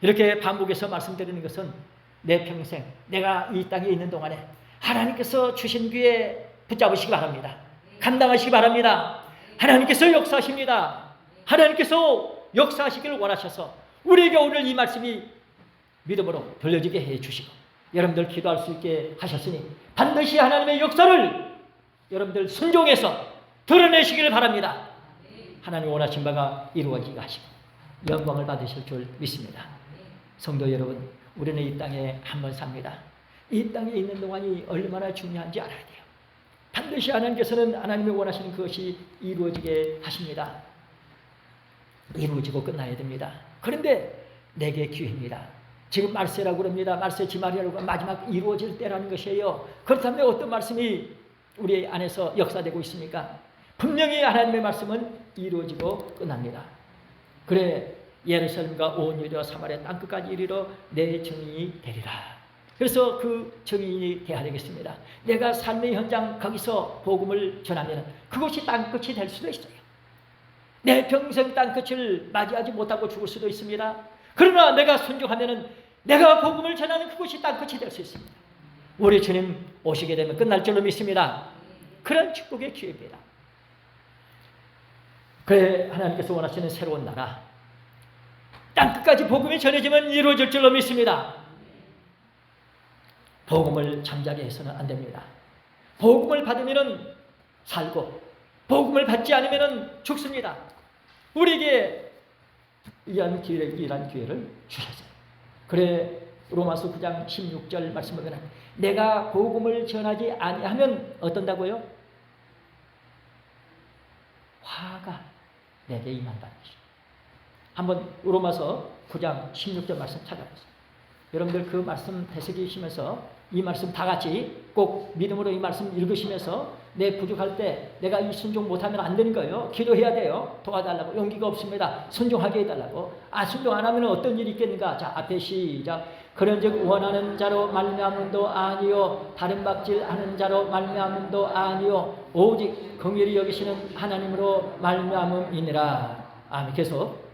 이렇게 반복해서 말씀드리는 것은 내 평생 내가 이 땅에 있는 동안에 하나님께서 주신 기회 붙잡으시기 바랍니다. 감당하시기 바랍니다. 하나님께서 역사하십니다. 하나님께서 역사하시기를 원하셔서 우리에게 오늘 이 말씀이 믿음으로 들려지게 해주시고 여러분들 기도할 수 있게 하셨으니 반드시 하나님의 역사를 여러분들 순종해서 드러내시기를 바랍니다. 하나님 원하신 바가 이루어지게 하시고 영광을 받으실 줄 믿습니다. 성도 여러분, 우리는 이 땅에 한 번 삽니다. 이 땅에 있는 동안이 얼마나 중요한지 알아야 돼요. 반드시 하나님께서는 하나님이 원하시는 그것이 이루어지게 하십니다. 이루어지고 끝나야 됩니다. 그런데 내게 기회입니다. 지금 말세라고 그럽니다. 말세 지말이라고 마지막 이루어질 때라는 것이에요. 그렇다면 어떤 말씀이 우리 안에서 역사되고 있습니까? 분명히 하나님의 말씀은 이루어지고 끝납니다. 그래 예루살렘과 온 유대와 사마리아 땅끝까지 이르러 내 증인이 되리라. 그래서 그 증인이 되어야 되겠습니다. 내가 삶의 현장 거기서 복음을 전하면 그것이 땅끝이 될 수도 있어요. 내 평생 땅끝을 맞이하지 못하고 죽을 수도 있습니다. 그러나 내가 순종하면 내가 복음을 전하는 그것이 땅끝이 될 수 있습니다. 우리 주님 오시게 되면 끝날 줄로 믿습니다. 그런 축복의 기회입니다. 그래 하나님께서 원하시는 새로운 나라, 땅끝까지 복음이 전해지면 이루어질 줄로 믿습니다. 복음을 잠자게 해서는 안 됩니다. 복음을 받으면 살고 복음을 받지 않으면 죽습니다. 우리에게 이러한 기회를 주셨어요. 그래 로마서 9장 16절 말씀 보면 내가 복음을 전하지 아니하면 어떤다고요? 화가 내게 임한다는 것이죠. 한번 로마서 9장 16절 말씀 찾아보세요. 여러분들 그 말씀 되새기시면서 이 말씀 다 같이 꼭 믿음으로 이 말씀 읽으시면서 내 부족할 때 내가 이 순종 못하면 안 되는 거예요. 기도해야 돼요. 도와달라고. 용기가 없습니다. 순종하게 해달라고. 순종 안 하면 어떤 일이 있겠는가. 자, 앞에 시작. 그런즉 원하는 자로 말미암음도 아니요 다른 박질하는 자로 말미암음도 아니요 오직 긍휼히 여기시는 하나님으로 말미암음이니라. 아멘. 계속.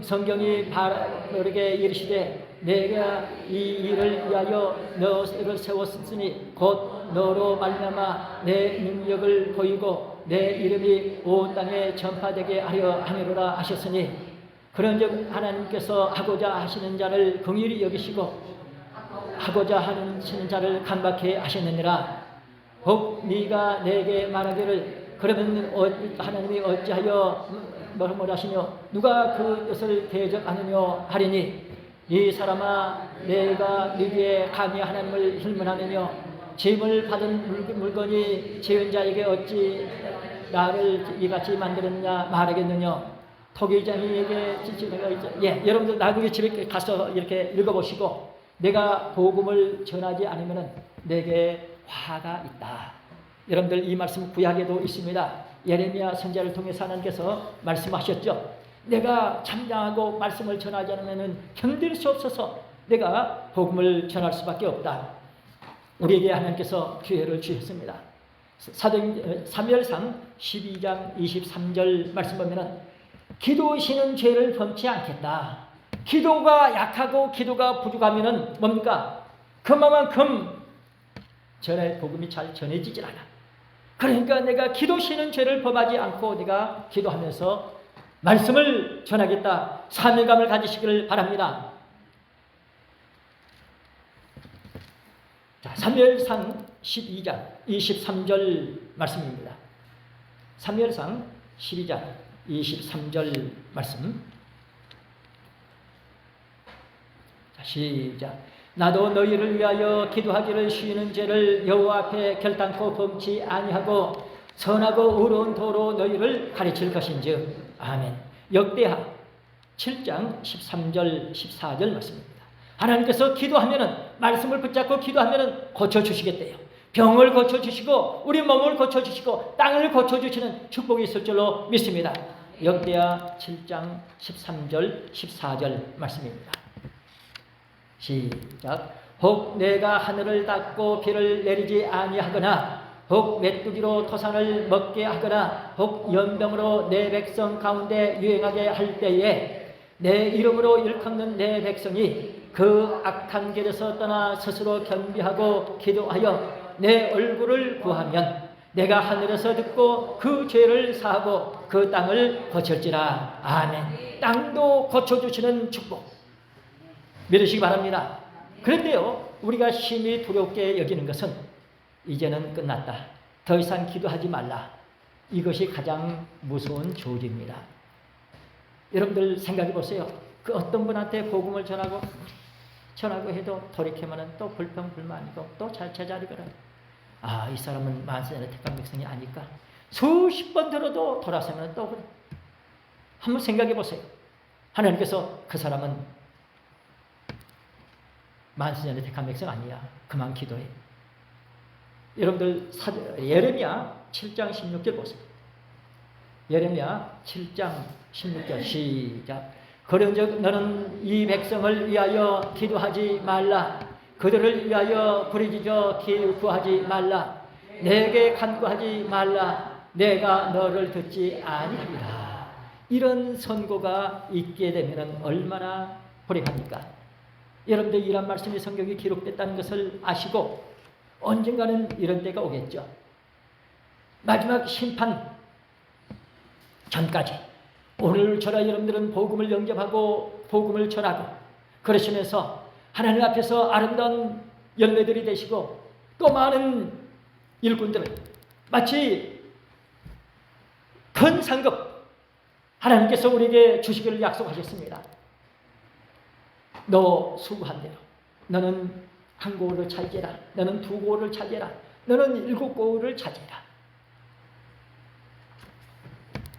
성경이 바르게 이르시되 내가 이 일을 위하여 너를 세웠으니 곧 너로 말미암아 내 능력을 보이고 내 이름이 온 땅에 전파되게 하려 함이로라 하셨으니 그런즉 하나님께서 하고자 하시는 자를 긍휼히 여기시고 하고자 하시는 자를 간박해 하셨느니라. 혹 네가 내게 말하기를 그러면 하나님이 어찌하여 뭐라 하시며 누가 그 뜻을 대적하느냐 하리니 이 사람아 내가 네게 감히 하나님을 힐문하느냐 짐을 받은 물건이 지은 자에게 어찌 나를 이같이 만들었느냐 말하겠느냐. 토기장이에게 지치가 있죠. 여러분들 나중에 집에 가서 이렇게 읽어보시고 내가 복음을 전하지 않으면 내게 화가 있다. 여러분들 이 말씀 구약에도 있습니다. 예레미야 선지자를 통해서 하나님께서 말씀하셨죠. 내가 참장하고 말씀을 전하지 않으면 견딜 수 없어서 내가 복음을 전할 수밖에 없다. 우리에게 하나님께서 기회를 주셨습니다. 사무엘상 12장 23절 말씀 보면은 기도시는 죄를 범치 않겠다. 기도가 약하고 기도가 부족하면은 뭡니까? 그만큼 전에 복음이 잘 전해지질 않아. 그러니까 내가 기도시는 죄를 범하지 않고 내가 기도하면서 말씀을 전하겠다. 사명감을 가지시기를 바랍니다. 자, 사무엘상 12장 23절 말씀입니다. 사무엘상 12장 23절 말씀. 자, 시작. 나도 너희를 위하여 기도하기를 쉬는 죄를 여호와 앞에 결단코 범치 아니하고 선하고 의로운 도로 너희를 가르칠 것인즉. 아멘. 역대하 7장 13절 14절 말씀입니다. 하나님께서 기도하면은, 말씀을 붙잡고 기도하면은 고쳐주시겠대요. 병을 고쳐주시고 우리 몸을 고쳐주시고 땅을 고쳐주시는 축복이 있을 줄로 믿습니다. 역대하 7장 13절 14절 말씀입니다. 시작. 혹 내가 하늘을 닫고 비를 내리지 아니하거나 혹 메뚜기로 토산을 먹게 하거나 혹 연병으로 내 백성 가운데 유행하게 할 때에 내 이름으로 일컫는 내 백성이 그 악한 길에서 떠나 스스로 겸비하고 기도하여 내 얼굴을 구하면 내가 하늘에서 듣고 그 죄를 사하고 그 땅을 고칠지라. 아멘. 땅도 고쳐주시는 축복 믿으시기 바랍니다. 그런데요, 우리가 심히 두렵게 여기는 것은 이제는 끝났다, 더 이상 기도하지 말라, 이것이 가장 무서운 조지입니다. 여러분들 생각해 보세요. 그 어떤 분한테 복음을 전하고 해도 돌이키면 또 불평불만이고 또 잘체자리거든. 아, 이 사람은 만세전에 택한 백성이 아닐까? 수십 번 들어도 돌아서면 또 그래. 한번 생각해 보세요. 하나님께서 그 사람은 만세전에 택한 백성 아니야, 그만 기도해. 여러분들 예레미야 7장 16절 보세요. 예레미야 7장 16절 시작. 그런즉 너는 이 백성을 위하여 기도하지 말라. 그들을 위하여 부르짖어 구하지 말라. 내게 간구하지 말라. 내가 너를 듣지 아니하리라. 이런 선고가 있게 되면 얼마나 불행합니까? 여러분들 이런 말씀이 성경에 기록됐다는 것을 아시고 언젠가는 이런 때가 오겠죠. 마지막 심판 전까지 오늘 저라 여러분들은 복음을 영접하고 복음을 전하고 그러시면서 하나님 앞에서 아름다운 열매들이 되시고 또 많은 일꾼들을 마치 큰 상급 하나님께서 우리에게 주시기를 약속하셨습니다. 너 수고한 대로 너는 한 고을을 차지해라. 너는 두 고을을 차지해라. 너는 7 고을을 차지해라.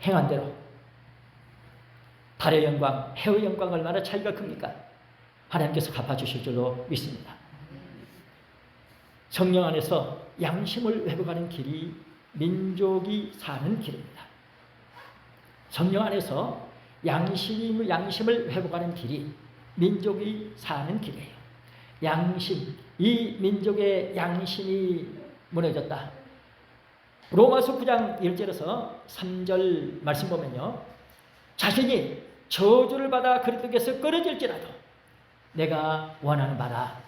행한 대로 달의 영광, 해의 영광 얼마나 차이가 큽니까? 하나님께서 갚아주실 줄로 믿습니다. 성령 안에서 양심을 회복하는 길이 민족이 사는 길입니다. 성령 안에서 양심을 회복하는 길이 민족이 사는 길이에요. 양심, 이 민족의 양심이 무너졌다. 로마서 9장 1절에서 3절 말씀 보면요, 자신이 저주를 받아 그리스도께서 끊어질지라도 내가 원하는 바라.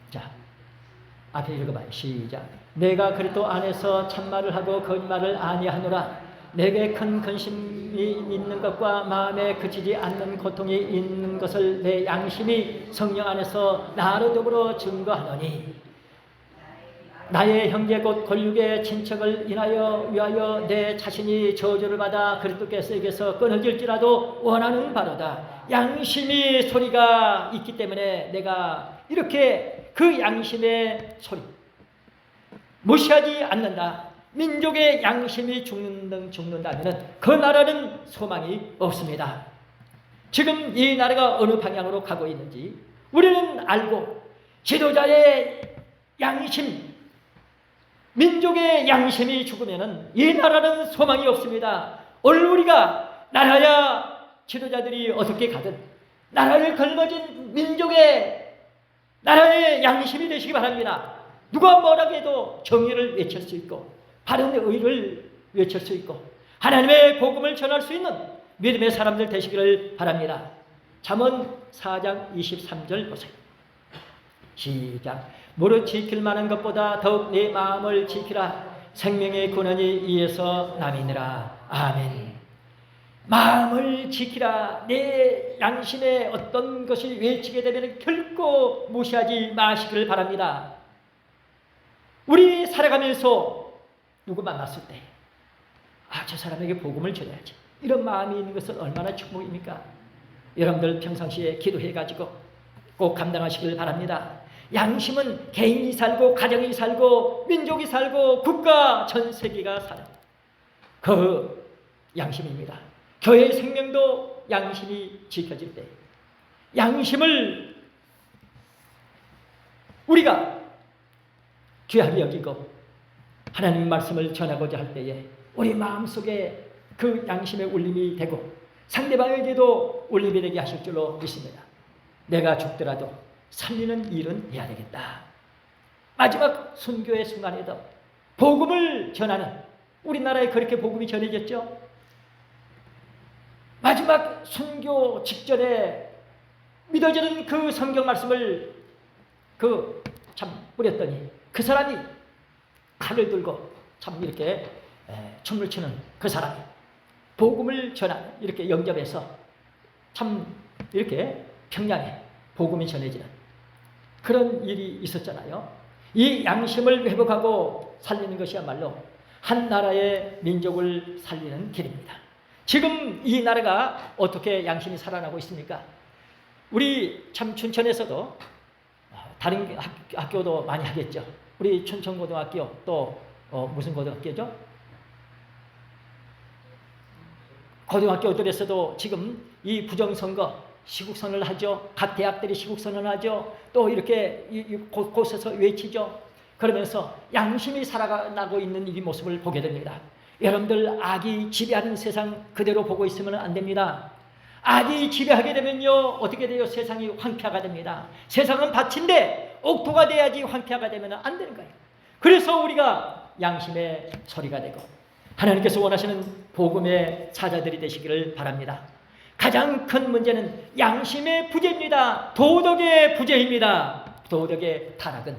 자, 앞에 읽어봐요. 시작. 내가 그리스도 안에서 참말을 하고 거짓말을 아니하노라. 내게 큰 근심이 있는 것과 마음에 그치지 않는 고통이 있는 것을 내 양심이 성령 안에서 나로 더불어 증거하노니 나의 형제 곧 권륙의 친척을 위하여 내 자신이 저주를 받아 그리스도께서에게서 끊어질지라도 원하는 바로다. 양심의 소리가 있기 때문에 내가 이렇게 그 양심의 소리 무시하지 않는다. 민족의 양심이 죽는다면 그 나라는 소망이 없습니다. 지금 이 나라가 어느 방향으로 가고 있는지 우리는 알고 지도자의 양심, 민족의 양심이 죽으면 이 나라는 소망이 없습니다. 오늘 우리가 나라야 지도자들이 어떻게 가든 나라를 걸머진 민족의 나라의 양심이 되시기 바랍니다. 누가 뭐라고 해도 정의를 외칠 수 있고 바른 의를 외칠 수 있고 하나님의 복음을 전할 수 있는 믿음의 사람들 되시기를 바랍니다. 잠언 4장 23절 보세요. 시작. 무릇 지킬 만한 것보다 더욱 내 마음을 지키라. 생명의 근원이 이에서 남이니라. 아멘. 마음을 지키라. 내 양심에 어떤 것이 외치게 되면 결코 무시하지 마시기를 바랍니다. 우리 살아가면서 누구 만났을 때 저 사람에게 복음을 전해야지. 이런 마음이 있는 것은 얼마나 축복입니까? 여러분들 평상시에 기도해가지고 꼭 감당하시길 바랍니다. 양심은 개인이 살고 가정이 살고 민족이 살고 국가 전 세계가 사는 그 양심입니다. 교회의 생명도 양심이 지켜질 때 양심을 우리가 귀하게 여기고 하나님 말씀을 전하고자 할 때에 우리 마음속에 그 양심의 울림이 되고 상대방에게도 울림이 되게 하실 줄로 믿습니다. 내가 죽더라도 살리는 일은 해야 되겠다. 마지막 순교의 순간에도 복음을 전하는, 우리나라에 그렇게 복음이 전해졌죠. 마지막 순교 직전에 믿어지는 그 성경 말씀을 참 뿌렸더니 그 사람이 칼을 들고 참 이렇게 춤을 추는 그 사람이 복음을 전하는, 이렇게 영접해서 참 이렇게 평양에 복음이 전해지는 그런 일이 있었잖아요. 이 양심을 회복하고 살리는 것이야말로 한 나라의 민족을 살리는 길입니다. 지금 이 나라가 어떻게 양심이 살아나고 있습니까? 우리 참 춘천에서도 다른 학교도 많이 하겠죠. 우리 춘천고등학교 또 무슨 고등학교죠? 고등학교들에서도 지금 이 부정선거 시국선언을 하죠. 각 대학들이 시국선언을 하죠. 또 이렇게 곳곳에서 외치죠. 그러면서 양심이 살아나고 있는 이 모습을 보게 됩니다. 여러분들, 악이 지배하는 세상 그대로 보고 있으면 안 됩니다. 악이 지배하게 되면요, 어떻게 돼요? 세상이 황폐화가 됩니다. 세상은 밭인데 옥토가 돼야지 황폐화가 되면 안 되는 거예요. 그래서 우리가 양심의 소리가 되고 하나님께서 원하시는 복음의 사자들이 되시기를 바랍니다. 가장 큰 문제는 양심의 부재입니다. 도덕의 부재입니다. 도덕의 타락은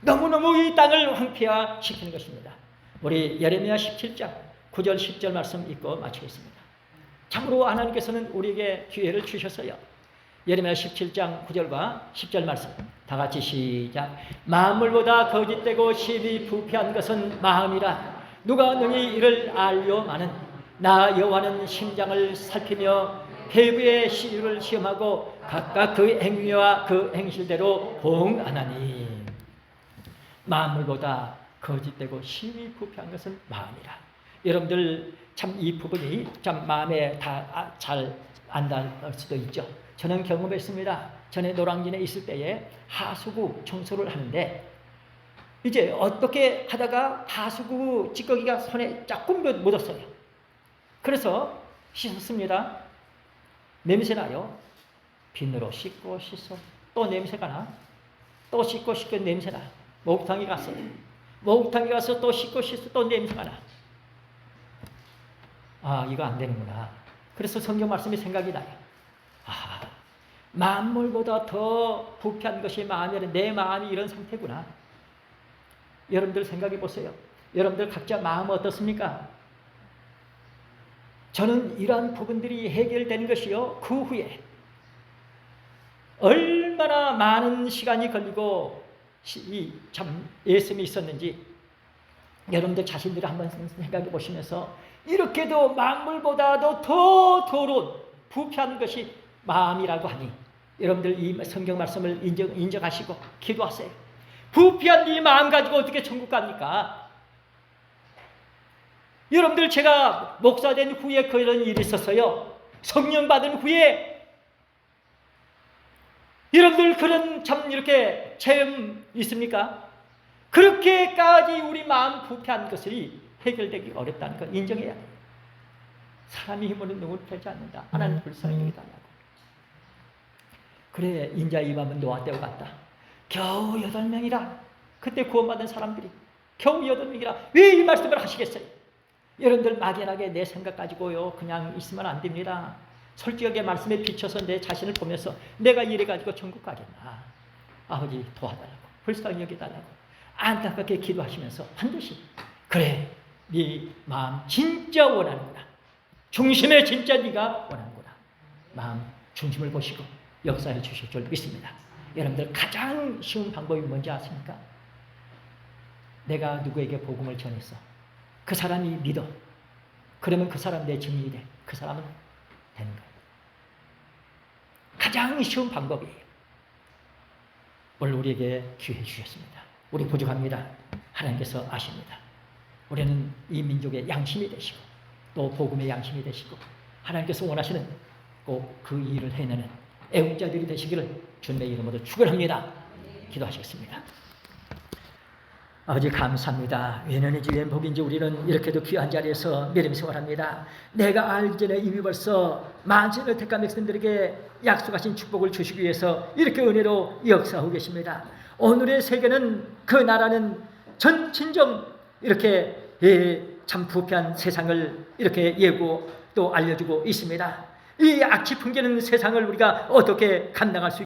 너무너무 이 땅을 황폐화시키는 것입니다. 우리 예레미야 17장 9절 10절 말씀 읽고 마치겠습니다. 참으로 하나님께서는 우리에게 기회를 주셨어요. 예레미야 17장 9절과 10절 말씀 다 같이 시작. 만물보다 거짓되고 심히 부패한 것은 마음이라. 누가 능히 이를 알려마는. 나 여호와는 심장을 살피며 폐부의 시류를 시험하고 각각 그 행위와 그 행실대로 보응하나니. 만물보다 거짓되고 심히 부패한 것은 마음이라. 여러분들 참 이 부분이 참 마음에 다 잘 안 닿을 수도 있죠. 저는 경험했습니다. 전에 노량진에 있을 때에 하수구 청소를 하는데 이제 어떻게 하다가 하수구 찌꺼기가 손에 조금 묻었어요. 그래서 씻었습니다. 냄새나요. 비누로 씻고 씻어 또 냄새가 나. 또 씻고 냄새나. 목욕탕에 갔어요. 목욕탕에 가서 또 씻고 또 냄새가 나. 이거 안 되는구나. 그래서 성경 말씀이 생각이 나요. 만물보다 더 부패한 것이 마음이라. 내 마음이 이런 상태구나. 여러분들 생각해 보세요. 여러분들 각자 마음 어떻습니까? 저는 이러한 부분들이 해결되는 것이요, 그 후에 얼마나 많은 시간이 걸리고 참 예수님이 있었는지 여러분들 자신들이 한번 생각해 보시면서 이렇게도 만물보다도 더 더러운 부패한 것이 마음이라고 하니 여러분들 이 성경 말씀을 인정하시고 기도하세요. 부패한 이 마음 가지고 어떻게 천국 갑니까? 여러분들, 제가 목사된 후에 그런 일이 있었어요. 성령 받은 후에 여러분들 그런 참 이렇게 체험 있습니까? 그렇게까지 우리 마음 부패한 것이 해결되기 어렵다는 걸 인정해야 돼요. 사람의 힘으로 누구를 펴지 않는다. 하나님 불쌍히 여기달라고. 그래, 인자 이 마음은 노아 때와 같다. 겨우 8명이라. 그때 구원받은 사람들이 겨우 8명이라. 왜 이 말씀을 하시겠어요? 여러분들 막연하게 내 생각 가지고요 그냥 있으면 안 됩니다. 솔직하게 말씀에 비춰서 내 자신을 보면서 내가 이래가지고 천국 가겠나. 아버지 도와달라고, 불쌍히 여기달라고 안타깝게 기도하시면서 반드시 그래, 네 마음 진짜 원하는구나. 중심에 진짜 네가 원하는구나. 마음 중심을 보시고 역사해 주실 줄 믿습니다. 여러분들 가장 쉬운 방법이 뭔지 아십니까? 내가 누구에게 복음을 전했어. 그 사람이 믿어. 그러면 그 사람 내 증인이 돼. 그 사람은 되는 거예요. 가장 쉬운 방법이에요. 오늘 우리에게 기회 주셨습니다. 우리 부족합니다. 하나님께서 아십니다. 우리는 이 민족의 양심이 되시고 또 복음의 양심이 되시고 하나님께서 원하시는 꼭 그 일을 해내는 애국자들이 되시기를 주님의 이름으로 축원합니다. 기도하시겠습니다. 아버지 감사합니다. 웬은인지 웬 복인지 우리는 이렇게도 귀한 자리에서 믿음 생활합니다. 내가 알기 전에 이미 벌써 만신을 택한 백성들에게 약속하신 축복을 주시기 위해서 이렇게 은혜로 역사하고 계십니다. 오늘의 세계는 그 나라는 진정 이렇게 참 부패한 세상을 이렇게 예고 또 알려주고 있습니다. 이 악취 풍기는 세상을 우리가 어떻게 감당할 수